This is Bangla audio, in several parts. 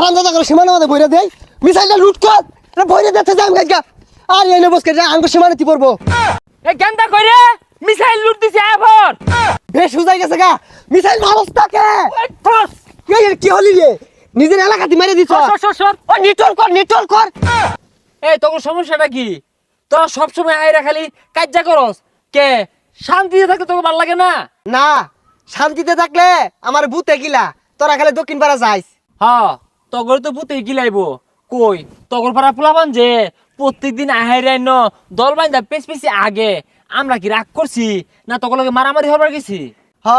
হারাম দাদা করে সীমানা মধ্যে বইরা দেই মিসাইলটা লুট কর বইরা দিতে যাম গাইগা আর এনে বসকে যা আঙ্গ সীমানা তি পড়বো এ গেন্দা কইরে মিসাইল লুট দিছে এবার বেশ হুজাই গেছে গা মিসাইল মারস্তাকে ঠস কি হলি রে নিজের এলাকাতে মেরে দিছ সর ও নিটল কর এই তোর সমস্যাটা কি তোরা সব সময় আইরা খালি কাজ্জা করস কে শান্তিতে থাকতে তোকে ভালো লাগে না না শান্তিতে থাকলে আমার ভূতে গিলা তোরা খালি দক্ষিণ পাড়া যাইস হ্যাঁ তগর তো পুতে গিলাইবো কই তগর পাড়া পোলাবান যে প্রত্যেকদিন আহাইরাই ন দল বাইন্দা পেছি আগে আমরা কি রাগ করছি না তগর লগে মারামারি হবার গেছি হ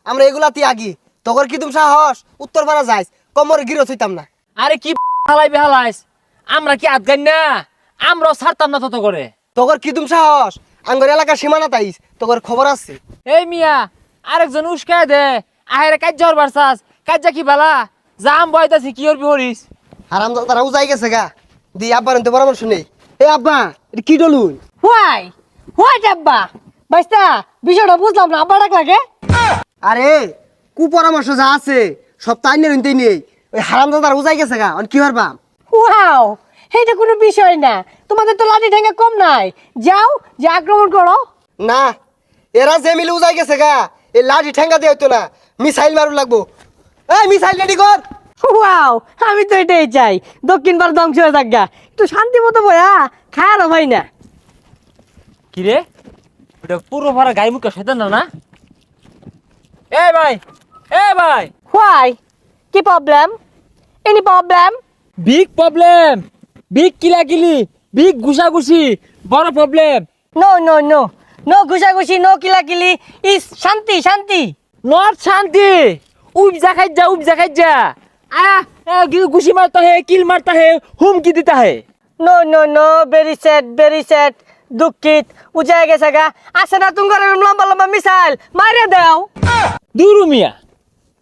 আমরা এগুলাতে আগি তোর কি তুমি সাহস উত্তর পাড়া যাইস কমর গিরো হইতাম না আরে কি হালাইস আমরা কি আদগাই না আমরাও ছাড়তাম না তত করে তোর কি তুমি সাহস আঙ্গর এলাকার সীমানা তাইস তোর খবর আছে এই মিয়া আরেকজন উস্কায় দে আহেরে কাজ্জা হরবার চাস কাজ্জা কি বালা জাম বয়তাছি কি হরবি হরিস হারাম তারা উজাই গেছে গা দি আব্বার তো পরামর্শ নেই এ আব্বা এটা কি ডলুন হোয়াই আব্বা বাইস্তা বিষয়টা বুঝলাম না আব্বা ডাক লাগে আরে কু পরামর্শ যা আছে সব তাই নেই ওই হারাম দাদার উজাই গেছে গা কি হারবা ওয়াও এটা কোনো বিষয় না তোমাদের তো লাঠি ঠেঙ্গা কম নাই যাও যে আক্রমণ করো না এরা যে মিলে উজাই গেছে গা এই লাঠি ঠেঙ্গা দিয়ে হইতো না মিসাইল মারু লাগবো এই মিসাইল রেডি কর ওয়াও আমি তো এটাই চাই দক্ষিণ ভারত ধ্বংস হয়ে থাক গা একটু শান্তি মতো বয়া খায়ারও ভাই না কি রে ওটা পুরো ভরা গায়ে মুখে শয়তান না এ ভাই হোয়াই কি problem any problem problem big কিলাকিলি বিগ ঘুষাঘুষি বড় problem no no no no ঘুষাঘুষি নো কিলাকিলি ইস শান্তি শান্তি নট শান্তি उपजा खाइजा घुसी मारता है किल मारता है हुमकी देता है no no no very sad দুঃখিত উজায় গেছে গা আসে না তুমি লম্বা লম্বা মিসাইল মারিয়ে দাও दूर मिया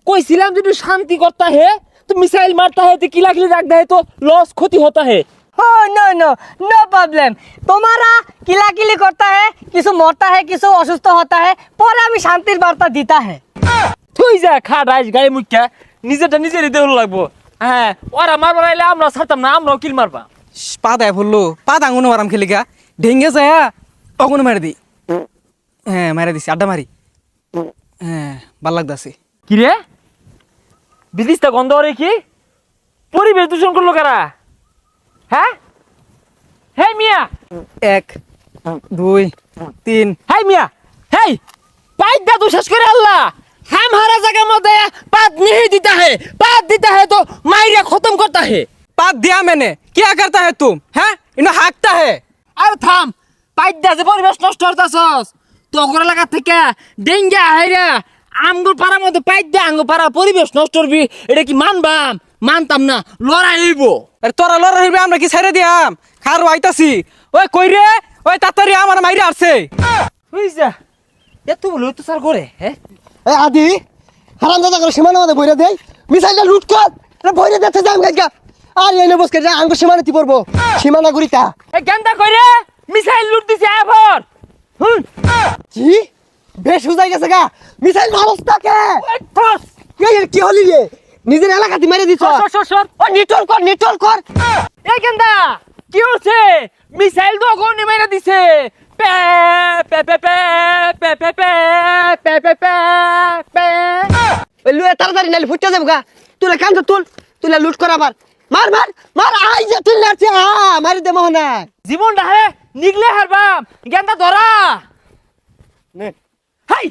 कोई सिलाम जो शांति करता है तो मिसाइल मारता है तो किला किला रखता है तो लॉस क्षति होता है हो नो नो नो प्रॉब्लम तुम्हारा किलाकिली करता है किसी मरता है किसी অসুস্থ होता है पर আমি শান্তির বার্তা দিতা है তুই যা খা রাইস গায়ে মুখা নিজেরটা নিজেরই দেহ লাগবো হ্যাঁ ওরা মারবার আইলে আমরা ছাড়তাম না আমরাও কিল মারবা পা দেয় বললো পা দাঙ্গুনো মারাম খেলিকা ঢেঙ্গে যায় অগুনো মেরে দি হ্যাঁ মেরে দিছি আড্ডা মারি হ্যাঁ ভাল লাগতাছে কি রে বিদিশটা গন্ধ রে কি পরিবেশ দূষণ করলো কারা হ্যাঁ হে মিয়া 1 2 3 হাই মিয়া হেই पाइप दा तू शेष करे अल्लाह हमारा जगह मत पात नहीं देता है तो मायरिया खत्म करता है पात दिया मैंने क्या करता है तुम हैं इन्हें हाँकता है अरे थाम पाइप दा যে পরিবেশ নষ্ট করতাছস তো ওগরা লাগা থেকে ডেঙ্গা হাইরা আমগুর পাড়ার মধ্যে পাইপ দে আঙ্গুর পাড়া পরিবেশ নষ্ট করবি এটা কি মানতাম না লড়াই হইব अरे तोरा लड़ रही আমরা কি ছেড়ে দিয়াম খারো আইতাছি ওই কই রে ওই তাতারি আমার মাইরে আসছে বুঝছা এত বলে তো স্যার করে হ্যাঁ এ আদি হারাম দাদা করে সীমানা মধ্যে বইরা দেই মিসাইলটা লুট কর বইরা দিতে যাম গাইগা আর এনে বসকে যা আঙ্গ সীমানা তি পড়বো সীমানা গুরিতা এ গেন্দা কইরে মিসাইল লুট দিছে এবার কি বেশ হুজাই গেছে গা মিসাইল মারস্তাকে ঠস কি হলি রে নিজের এলাকাতে মেরে দিছ সর ও নিটল কর এই গেন্দা কি হচ্ছে মিসাইল তো গনি মেরে দিছে pay pay pay pay pay pay pay pay pay pay pay ওই লুয়ে তাড়াতাড়ি নালি ফুটতে যাবো গা তুলে কান্ত তুলে লুট কর আবার মার আই যে তুই লাগছে মারি দে মোহনা জীবনটা হে নিগলে হারবাম গেন্দা ধরা নে হাই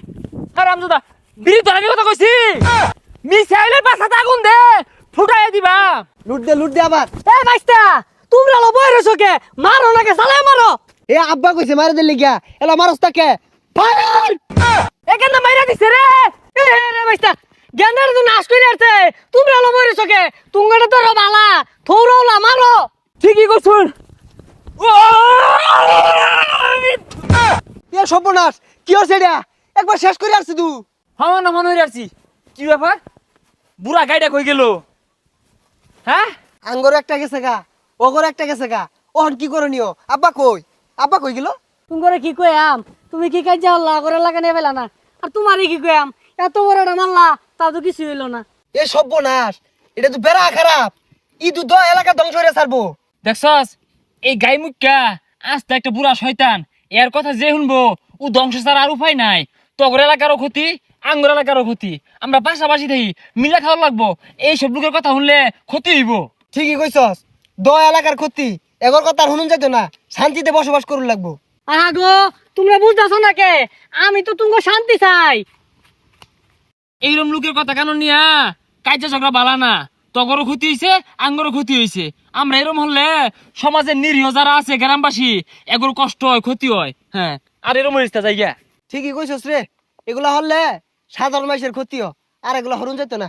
হারামজাদা বিড়ি ধরাবি কথা কইছি মিসাইলের পাছাতে আগুন দে ফুটাই দিবা লুট দে আবার এ বাইস্তা তোমরা লো বইরেছো কে মারো নাকি সালে মারো এ আব্বা কইছে মারি দে লিগা এলা মারস্তাকে ফায়ার এখানে মাইরা দিছে রে এ রে বাইস্তা জ্ঞানের তো নাশ করে আসছে তোমরা লো বইরেছো কে তুঙ্গটা তো বালা থৌরাওলা মারো ঠিকই কইছুন এ সর্বনাশ কি হচ্ছে এটা একবার শেষ করে আসছি তুই হাওয়া না মনে হইরা আসছি কি ব্যাপার বুড়া গাইডা কই গেল হ্যাঁ আঙ্গর একটা গেছে গা ওগর একটা গেছে গা ওহন কি করনিও আব্বা কই গেল তুঙ্গরে কি কইয়াম তুমি কি কাজ যাওলা করে লাগানে ফেলা না আর তোমারে কি কইয়াম এত বড়টা মারলা তাও তো কিছু হইলো না এ সর্বনাশ এটা তো বেড়া খারাপ ইদু দ এলাকা ধ্বংস হয়ে ছাড়বো। দেখছস এই গাই মুখ্যা আস্তে একটা বুড়া শয়তান, এর কথা যে শুনবো ও ধ্বংস ছাড়া আর উপায় নাই। তগর এলাকারও ক্ষতি, আঙ্গুর এলাকারও ক্ষতি, আমরা পাশাপাশি থাকি মিলা খাওয়া লাগবো। এইসব লোকের কথা শুনলে ক্ষতি হইব। ঠিকই কইছস, দ এলাকার ক্ষতি এগর কথা আর শুনুন যাইতো না, শান্তিতে বসবাস করুন লাগবো। আগো তোমরা বুঝতেছো না কে, আমি তো তুমি শান্তি চাই। এইরকম লোকের কথা কেন নিয়া কাজা ঝগড়া বালা না। তগরও ক্ষতি হয়েছে, আঙ্গরও ক্ষতি হয়েছে। আমরা এরকম হলে সমাজের নিরীহ যারা আছে গ্রামবাসী এগুলো কষ্ট হয়, ক্ষতি হয়। হ্যাঁ, আর এরকম হইছে জায়গা। ঠিকই কইছস রে, এগুলা হলে সাধারণ মানুষের ক্ষতিও, আর এগুলা হরুন যেত না।